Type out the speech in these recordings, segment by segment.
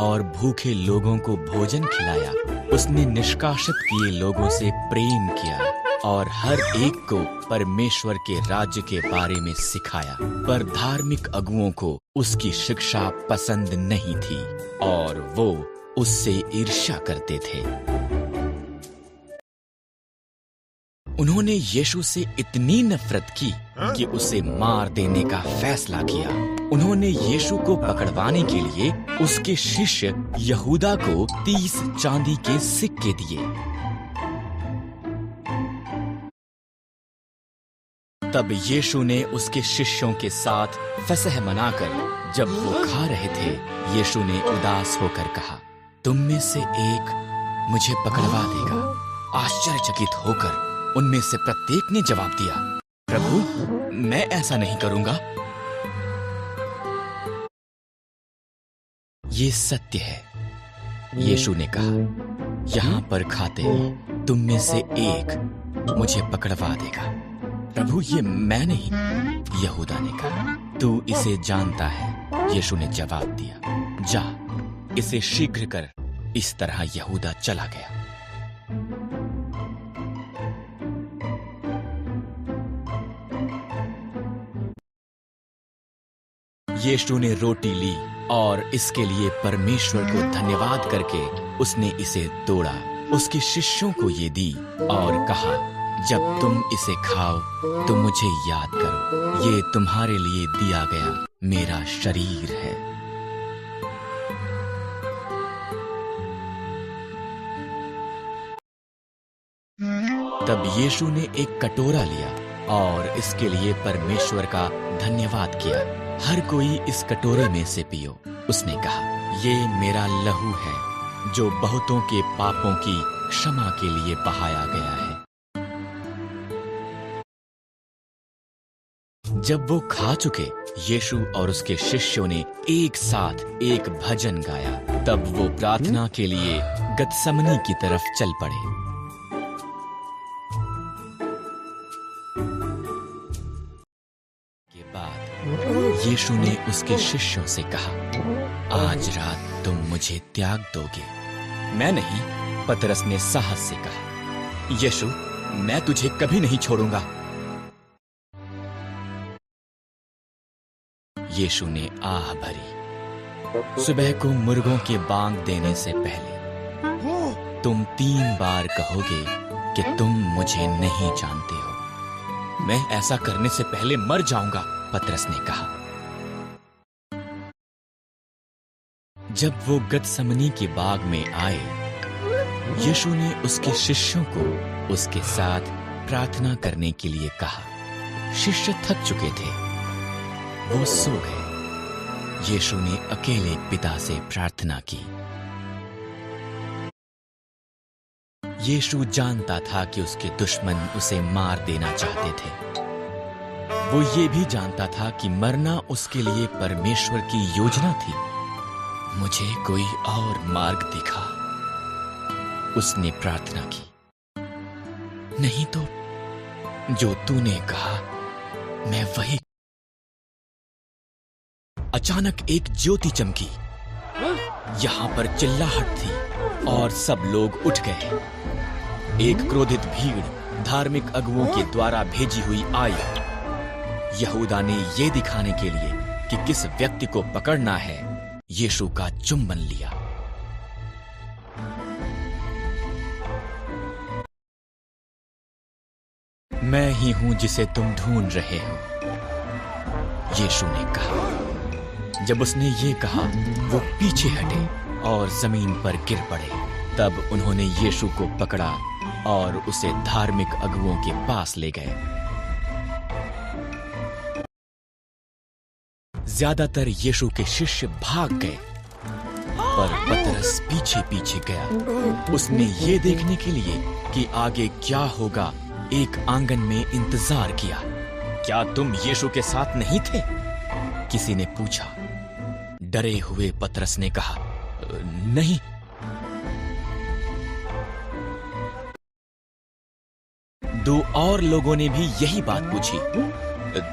और भूखे लोगों को भोजन खिलाया। उसने निष्कासित किए लोगों से प्रेम किया और हर एक को परमेश्वर के राज्य के बारे में सिखाया। पर धार्मिक अगुओं को उसकी शिक्षा पसंद नहीं थी और वो उससे ईर्ष्या करते थे। उन्होंने यीशु से इतनी नफरत की कि उसे मार देने का फैसला किया। उन्होंने यीशु को पकड़वाने के लिए उसके शिष्य यहूदा को 30 चांदी के सिक्के दिए। तब यीशु ने उसके शिष्यों के साथ फसह मनाकर जब वो खा रहे थे, यीशु ने उदास होकर कहा, तुम में से एक मुझे पकड़वा देगा। आश्चर्यचकित होकर उनमें से प्रत्येक ने जवाब दिया, प्रभु, मैं ऐसा नहीं करूंगा। ये सत्य है, यीशु ने कहा, यहां पर खाते तुम में से एक मुझे पकड़वा देगा। प्रभु, ये मैं नहीं, यहूदा ने कहा। तू इसे जानता है, यीशु ने जवाब दिया। जा, इसे शीघ्र कर। इस तरह यहूदा चला गया। यीशु ने रोटी ली और इसके लिए परमेश्वर को धन्यवाद करके उसने इसे तोड़ा, उसके शिष्यों को ये दी और कहा, जब तुम इसे खाओ तो मुझे याद करो। ये तुम्हारे लिए दिया गया मेरा शरीर है। तब यीशु ने एक कटोरा लिया और इसके लिए परमेश्वर का धन्यवाद किया। हर कोई इस कटोरे में से पियो, उसने कहा, ये मेरा लहू है जो बहुतों के पापों की क्षमा के लिए बहाया गया है। जब वो खा चुके, यीशु और उसके शिष्यों ने एक साथ एक भजन गाया। तब वो प्रार्थना के लिए गतसमनी की तरफ चल पड़े। यीशु ने उसके शिष्यों से कहा, आज रात तुम मुझे त्याग दोगे। मैं नहीं, पतरस ने साहस से कहा, यीशु, मैं तुझे कभी नहीं छोड़ूंगा। यीशु ने आह भरी। सुबह को मुर्गों के बांग देने से पहले तुम 3 बार कहोगे कि तुम मुझे नहीं जानते हो। मैं ऐसा करने से पहले मर जाऊंगा, पतरस ने कहा। जब वो गतसमनी के बाग में आए, यीशु ने उसके शिष्यों को उसके साथ प्रार्थना करने के लिए कहा। शिष्य थक चुके थे, वो सो गए। यीशु ने अकेले पिता से प्रार्थना की। यीशु जानता था कि उसके दुश्मन उसे मार देना चाहते थे। वो ये भी जानता था कि मरना उसके लिए परमेश्वर की योजना थी। मुझे कोई और मार्ग दिखा, उसने प्रार्थना की। नहीं तो जो तूने कहा मैं वही। अचानक एक ज्योति चमकी। यहां पर चिल्लाहट थी और सब लोग उठ गए। एक क्रोधित भीड़ धार्मिक अगुओं के द्वारा भेजी हुई आई। यहूदा ने यह दिखाने के लिए कि किस व्यक्ति को पकड़ना है, यीशु का चुंबन लिया। मैं ही हूं जिसे तुम ढूंढ रहे हो, यीशु ने कहा। जब उसने ये कहा, वो पीछे हटे और जमीन पर गिर पड़े। तब उन्होंने यीशु को पकड़ा और उसे धार्मिक अगुओं के पास ले गए। ज्यादातर यीशु के शिष्य भाग गए, पर पतरस पीछे पीछे गया। उसने ये देखने के लिए कि आगे क्या होगा, एक आंगन में इंतजार किया। क्या तुम यीशु के साथ नहीं थे? किसी ने पूछा। डरे हुए पतरस ने कहा, नहीं। दो और लोगों ने भी यही बात पूछी।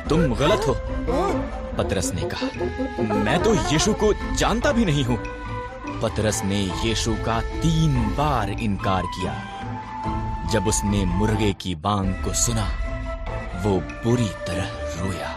तुम गलत हो, पतरस ने कहा। मैं तो यीशु को जानता भी नहीं हूं। पतरस ने यीशु का 3 बार इनकार किया। जब उसने मुर्गे की बांग को सुना, वो बुरी तरह रोया।